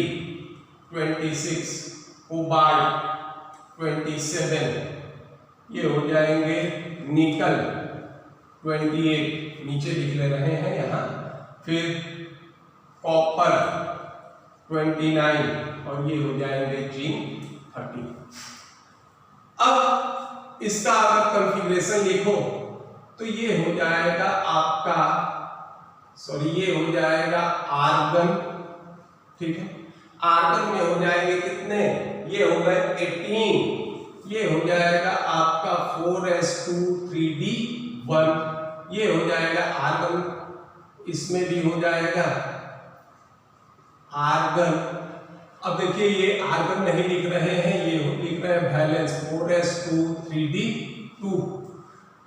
26, कोबाल्ट 27, ये हो जाएंगे निकल 28, नीचे लिख ले रहे हैं यहाँ, फिर कॉपर 29 और ये हो जाएंगे जिंक 30। अब इसका अगर कॉन्फ़िगरेशन लिखो तो ये हो जाएगा आपका, ये हो जाएगा आर्गन, ठीक है। आर्गन में हो जाएंगे कितने, ये हो गए 18, ये हो जाएगा आपका 4s2 3d1, ये हो जाएगा आर्गन, इसमें भी हो जाएगा आर्गन। अब देखिए ये आर्गन नहीं लिख रहे हैं, ये लिख रहे हैं वैलेंस 4s2 3d2,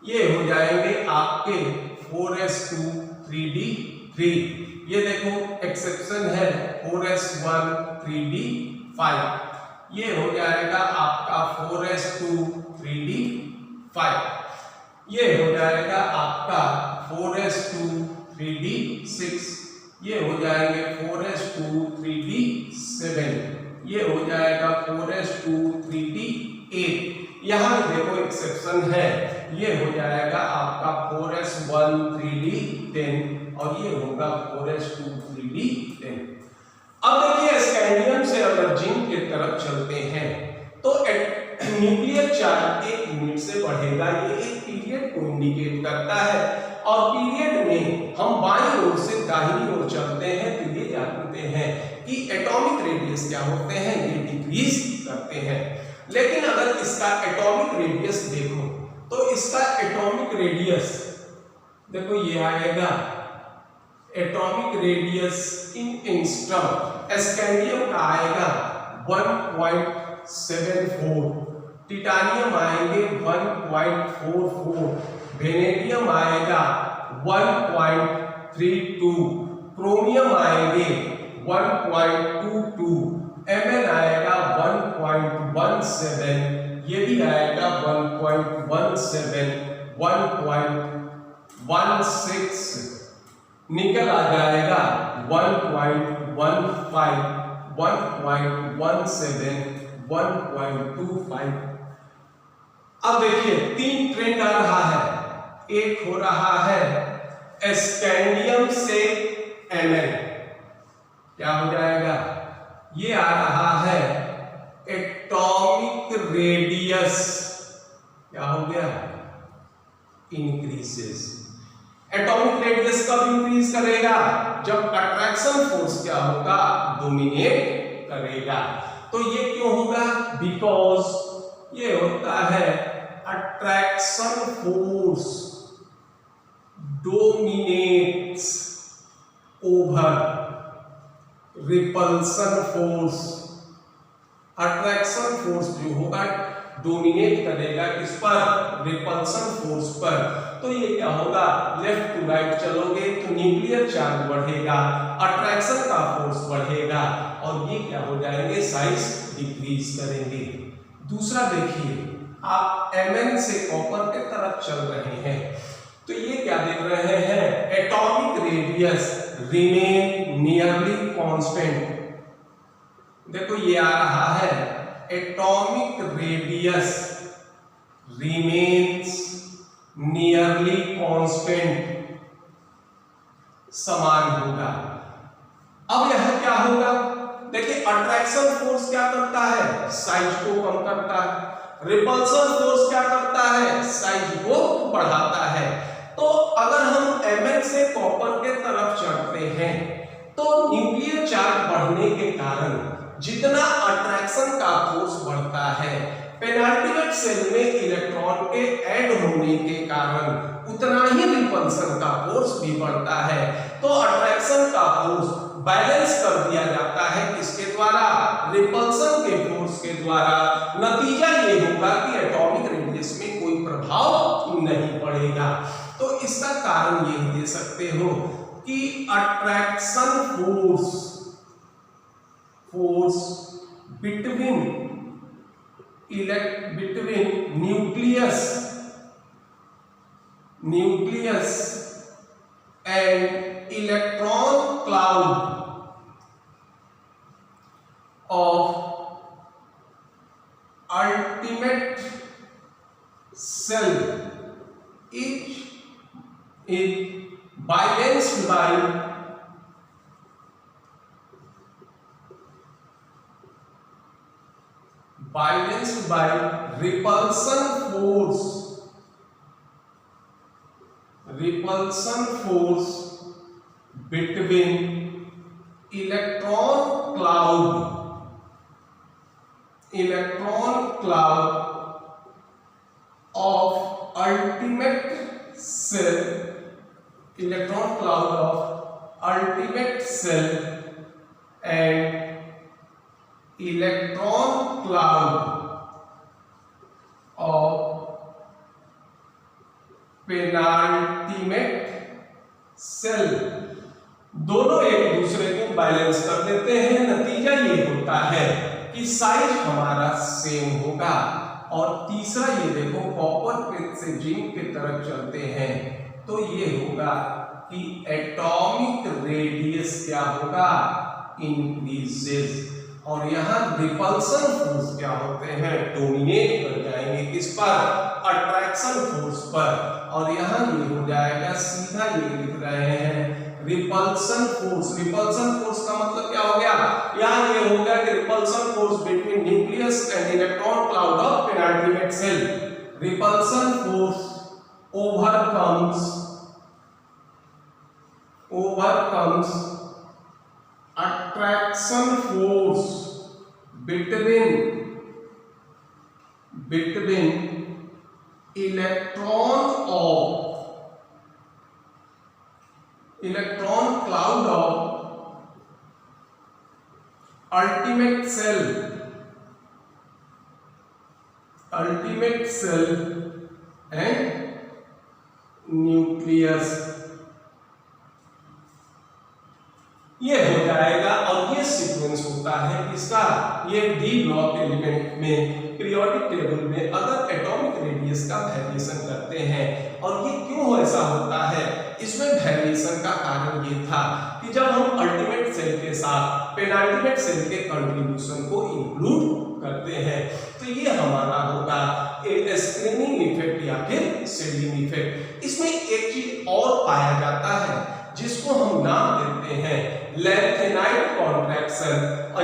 ये हो जाएंगे आपके 4s2 3d3। ये देखो एक्सेप्शन है 4s1 3d5, ये हो जाएगा आपका 4s2 3d5, ये हो जाएगा आपका 4s2 3d6, ये हो जाएंगे 4s2 3d7, ये हो जाएगा 4s2 3d8। यहाँ देखो एक्सेप्शन है, ये हो जाएगा आपका 4s1 3d10 और ये होगा 4s2 3d10। अब देखिए स्कैंडियम से अगर जिंक की तरफ चलते हैं तो न्यूक्लियर चार्ज एक यूनिट से बढ़ेगा, ये एक पीरियड को इंडिकेट करता है। और पीरियड में हम बाईं ओर से दाहिनी ओर चलते हैं तो ये जानते हैं कि एटॉमिक रेडियस क्या होते हैं, ये डिक्रीज करते हैं। लेकिन अगर इसका एटॉमिक रेडियस देखो तो इसका एटॉमिक रेडियस देखो ये आएगा एटॉमिक रेडियस इन एंगस्ट्रम। स्कैंडियम का आएगा 1.74, टिटानियम आएंगे 1.44, वेनेडियम आएगा 1.32, क्रोमियम आएंगे 1.22, Mn आएगा 1.17, ये भी आएगा 1.17, 1.16, निकल आ जाएगा 1.15, 1.17, 1.25। अब देखिए तीन ट्रेंड आ रहा है, एक हो रहा है स्कैंडियम से Mn, क्या हो जाएगा, ये आ रहा है एटॉमिक रेडियस, क्या हो गया, इंक्रीजेस। एटॉमिक रेडियस कब इंक्रीज करेगा, जब अट्रैक्शन फोर्स क्या होगा, डोमिनेट करेगा। तो ये क्यों होगा, बिकॉज ये होता है attraction force dominates over repulsion force. Attraction force जो होगा डोमिनेट करेगा किस पर, रिपल्सन फोर्स पर। तो ये क्या होगा, लेफ्ट टू राइट चलोगे तो न्यूक्लियर चार्ज बढ़ेगा, अट्रैक्शन का फोर्स बढ़ेगा और ये क्या हो जाएंगे, साइज डिक्रीज करेंगे। दूसरा देखिए आप Mn से कॉपर के तरफ चल रहे हैं तो ये क्या देख रहे हैं, atomic radius remain nearly constant. देखो ये आ रहा है atomic radius remains nearly constant समान होगा। अब यह क्या होगा, देखिए अट्रैक्शन फोर्स क्या करता है, साइज को कम करता है, रिपल्सन फोर्स क्या करता है, साइज को बढ़ाता है। तो अगर हम Mn से कॉपर के तरफ चढ़ते हैं तो न्यूक्लियर चार्ज बढ़ने के कारण जितना अट्रैक्शन का फोर्स बढ़ता है, पेनाल्टीमेट सेल में इलेक्ट्रॉन के ऐड होने के कारण उतना ही रिपल्सन का फोर्स भी बढ़ता है। तो अट्रैक्शन का फोर्स बैलेंस कर दिया जाता है किसके द्वारा, रिपल्सन के फोर्स के द्वारा। नतीजा ये होगा कि एटॉमिक रेडियस में कोई प्रभाव नहीं पड़ेगा। तो इसका कारण ये दे सकते हो कि attraction force between nucleus and electron cloud of ultimate cell is balanced by repulsion force between electron cloud of ultimate cell and electron cloud of penultimate cell, दोनों एक दूसरे को बैलेंस कर देते हैं। नतीजा ये होता है कि साइज हमारा सेम होगा। और तीसरा ये देखो, कॉपर से जिंक की तरफ चलते हैं तो ये होगा कि एटॉमिक रेडियस क्या होगा, इंक्रीजेस। और यहाँ रिपल्सन फोर्स क्या होते हैं, डोमिनेट कर जाएंगे किस पर, अट्रैक्शन फोर्स पर। और यहाँ ये हो जाएगा, सीधा ये लिख रहे हैं रिपल्सन फोर्स का मतलब क्या हो गया, यहाँ ये हो गया कि repulsion force between nucleus and electron cloud of penultimate shell. Repulsion force overcomes attraction force between electron cloud of ultimate cell and nucleus। ये हो जाएगा। और ये सीक्वेंस होता है इसका, ये डी ब्लॉक एलिमेंट में पीरियोडिक टेबल में अगर एटॉमिक रेडियस का वेरिएशन करते हैं। और ये क्यों ऐसा होता है, इसमें वेरिएशन का कारण ये था कि जब हम अल्टीमेट सेल के साथ पेनाल्टीमेट सेल के कंट्रीब्यूशन को इंक्लूड करते हैं तो ये हमारा होगा स्क्रीनिंग इफेक्ट या फिर शेडिंग इफेक्ट। इसमें एक चीज और पाया जाता है जिसको हम नाम देते हैं लैंथेनाइट कॉन्ट्रैक्शन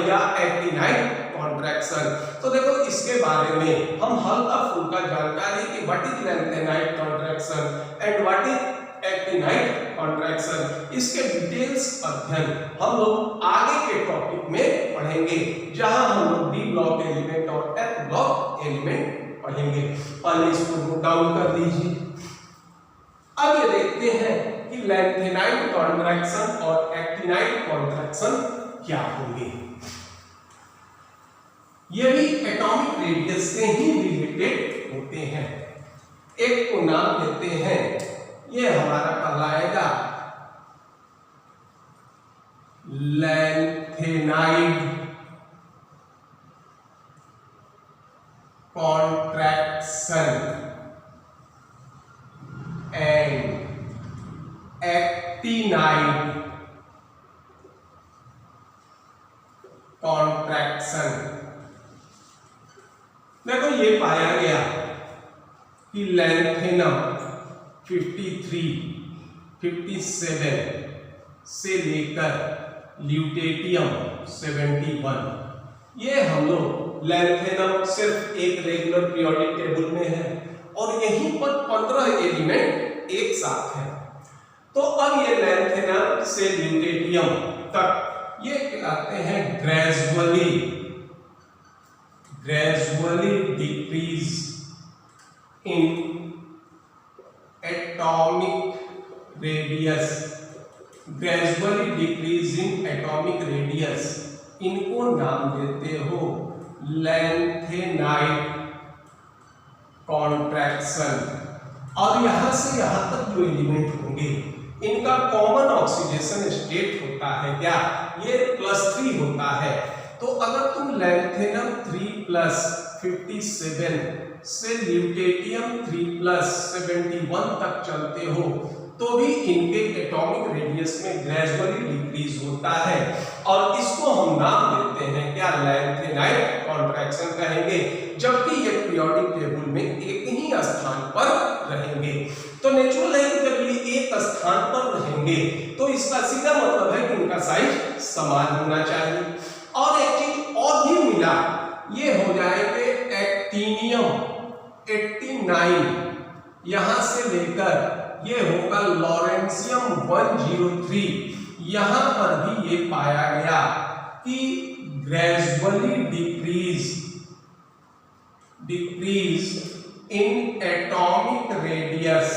या एक्टिनाइट कॉन्ट्रैक्शन। तो देखो इसके बारे में हम हल्का फुल्का जानकारी कि what is lanthanide contraction and what is actinide contraction, इसके डिटेल्स अध्ययन हम लोग आगे के टॉपिक में पढ़ेंगे, जहां हम लोग डी ब्लॉक एलिमेंट और एफ ब्लॉक एलिमेंट पढ़ेंगे। पहले इसको नोट डाउन कर लीजिए। अब ये देखते हैं कि लैंथेनाइट कॉन्ट्रैक्शन और एक्टिनाइट कॉन्ट्रैक्शन क्या होंगे। ये भी एटॉमिक रेडियस से ही रिलेटेड होते हैं। एक को नाम देते हैं, ये हमारा कहलाएगा lanthanide contraction and actinide contraction. देखो ये पाया गया कि लैंथेनम 53, 57 से लेकर ल्यूटेटियम 71, ये हम लोग लैंथेनम सिर्फ एक रेगुलर पीरियोडिक टेबल में है और यहीं पर 15 एलिमेंट एक साथ हैं। तो अब ये लैंथेनम से ल्यूटेटियम तक ये कहलाते हैं gradually decrease in atomic radius, gradually decrease in atomic radius, इनको नाम देते हो लैंथेनाइट कॉन्ट्रैक्शन। और यहां से यहां तक जो एलिमेंट होंगे इनका कॉमन ऑक्सीडेशन स्टेट होता है क्या, ये +3 होता है। तो अगर तुम लैंथेनम 3+57 से ल्यूटेटियम 3+71 तक चलते हो तो भी इनके एटॉमिक रेडियस में ग्रेजुअली डिक्रीज होता है और इसको हम नाम देते हैं क्या, लैंथेनाइट कॉन्ट्रैक्शन कहेंगे, जबकि ये पीरियोडिक टेबल में एक ही स्थान पर रहेंगे। तो नेचुरल है कि जब ये एक स्थान पर रहेंगे तो इसका सीधा मतलब है कि इनका साइज समान होना चाहिए। और एक चीज और भी मिला, ये हो जाएंगे एक्टिनियम 89, यहां से लेकर ये होगा लॉरेंसियम 103, यहां पर भी ये पाया गया कि gradually decrease in atomic radius,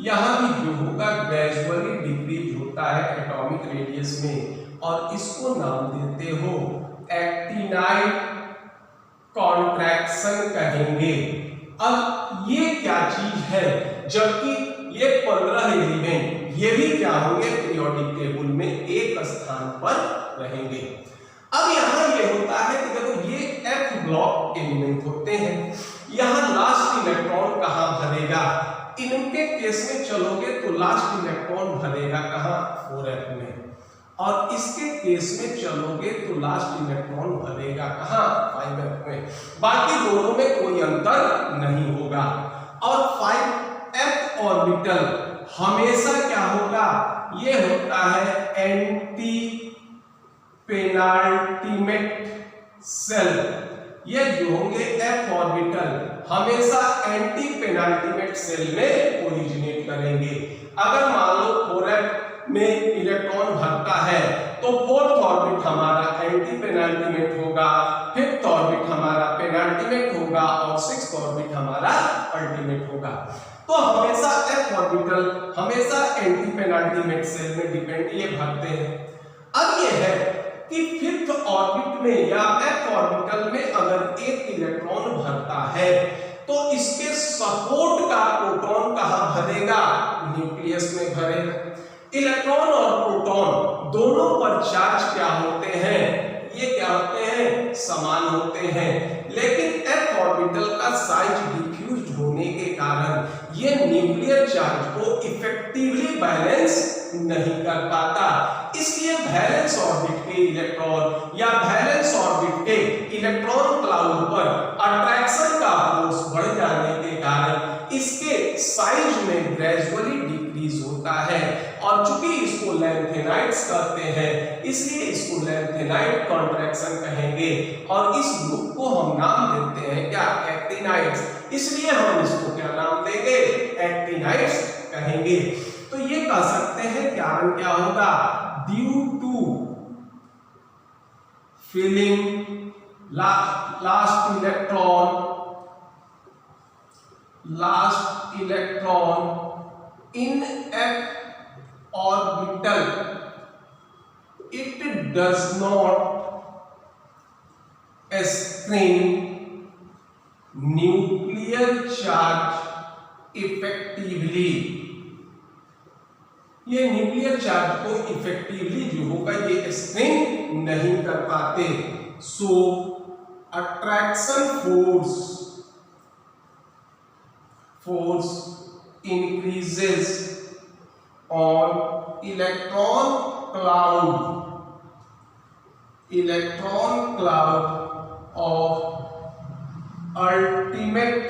यहां भी जो होगा ग्रेजुअली डिक्रीज होता है एटॉमिक रेडियस में और इसको नाम देते हो एक्टिनाइट कॉन्ट्रैक्शन कहेंगे। अब ये क्या चीज है, जबकि ये 15 एलिमेंट ये भी क्या होंगे, पीरियोडिक टेबल में एक स्थान पर रहेंगे। अब यहां ये होता है कि देखो ये F ब्लॉक एलिमेंट होते हैं, यहां लास्ट इलेक्ट्रॉन कहां भरेगा, इनके केस में चलोगे तो लास्ट इलेक्ट्रॉन भरेगा कहां, 4f में, और इसके केस में चलोगे तो लास्ट इलेक्ट्रॉन भरेगा कहां, 5f में। बाकी दोनों में कोई अंतर नहीं होगा। और 5f ऑर्बिटल हमेशा क्या होगा, ये होता है एंटी पेनाल्टीमेट सेल, ये जो होंगे f ऑर्बिटल हमेशा एंटी पेनाल्टीमेट सेल में ओरिजिनेट करेंगे। अगर मान लो 4f में इलेक्ट्रॉन भरता है तो 4th ऑर्बिट हमारा एंटी पेनाल्टीमेट होगा, 5th ऑर्बिट हमारा पेनाल्टीमेट होगा और 6th ऑर्बिट हमारा अल्टीमेट होगा। तो हमेशा f ऑर्बिटल हमेशा एंटी पेनाल्टीमेट सेल में डिपेंड ये भरते हैं। अब ये है कि 5th ऑर्बिट में या f ऑर्बिटल में अगर एक इलेक्ट्रॉन भरता है तो इसके सपोर्ट का प्रोटॉन कहां भरेगा, न्यूक्लियस में भरेगा। इलेक्ट्रॉन और प्रोटॉन दोनों पर चार्ज क्या होते हैं, ये क्या होते हैं, समान होते हैं, लेकिन f ऑर्बिटल का साइज डिफ्यूज्ड होने के कारण ये न्यूक्लियर चार्ज को इफेक्टिवली बैलेंस नहीं कर पाता। इसलिए वैलेंस ऑर्बिट के इलेक्ट्रॉन या वैलेंस ऑर्बिट के इलेक्ट्रॉन क्लाउड पर अट्रैक्शन का फोर्स बढ़ जाने के कारण इसके साइज में ग्रेजुअली डिक्रीज होता है। और चूंकि इसको लैंथेनाइट्स कहते हैं इसलिए इसको लैंथेनाइट कॉन्ट्रैक्शन कहेंगे और इस ग्रुप को हम नाम देते हैं क्या, एक्टिनाइट्स, इसलिए हम इसको क्या नाम देंगे, एक्टिनाइट्स कहेंगे। तो ये कह सकते हैं कारण क्या होगा, due to filling last electron in f orbital, it does not screen nuclear charge effectively, ये न्यूक्लियर चार्ज को इफेक्टिवली जो होगा ये स्क्रीन नहीं कर पाते। So attraction force increases on electron cloud of ultimate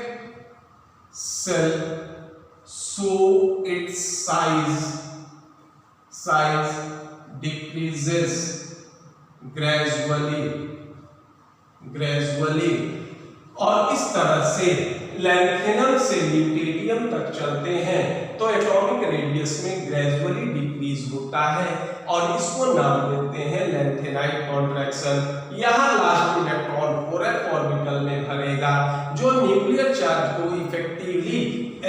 cell so its size decreases gradually और इस तरह से लैंथेनम से ल्यूटेरियम तक चलते हैं तो एटॉमिक रेडियस में ग्रेजुअली डिक्रीज होता है और इसको नाम देते हैं लैंथेनाइट कॉन्ट्रैक्शन। यहाँ लास्ट इलेक्ट्रॉन 4s ऑर्बिटल में भरेगा जो न्यूक्लियर चार्ज को इफेक्टिवली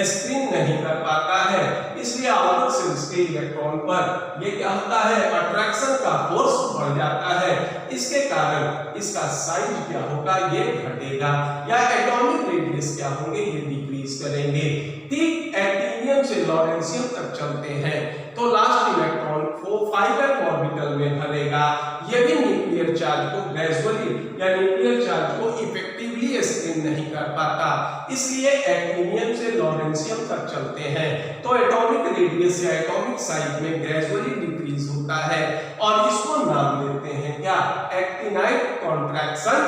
स्क्रीन नहीं कर पाता है, इसलिए आउटर शेल्स के इलेक्ट्रॉन पर ये क्या होता है, अट्रैक्शन का फोर्स बढ़ जाता है। इसके कारण इसका साइज क्या होगा, ये घटेगा या एटॉमिक रेडियस क्या होंगे, ये डिक्रीज करेंगे। ठीक एक्टिनियम से लॉरेंशियम तक चलते हैं तो लास्ट इलेक्ट्रॉन 5s ऑर्बिटल में भरेगा, ये भी न्यूक्लियर चार्ज को ग्रेजुअली या न्यूक्लियर चार्ज को इफेक्टिवली स्क्रीन नहीं कर पाता, इसलिए एक्टिनियम से लॉरेंशियम तक चलते हैं तो एटॉमिक रेडियस या एटॉमिक साइज में ग्रेजुअली डिक्रीज होता है और इसको नाम देते हैं क्या, एक्टिनाइट कॉन्ट्रैक्शन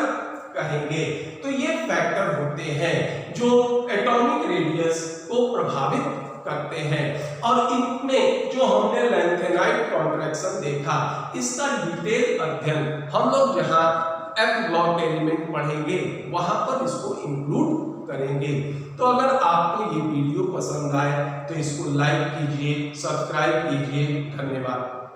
कहेंगे। तो ये फैक्टर होते हैं जो एटॉमिक रेडियस को प्रभावित करते हैं और इनमें जो हमने लैंथेनाइट कॉन्ट्रैक्शन देखा इसका डिटेल अध्ययन हम लोग जहां एफ ब्लॉक एलिमेंट पढ़ेंगे वहां पर इसको इंक्लूड करेंगे। तो अगर आपको ये वीडियो पसंद आए तो इसको लाइक कीजिए, सब्सक्राइब कीजिए। धन्यवाद।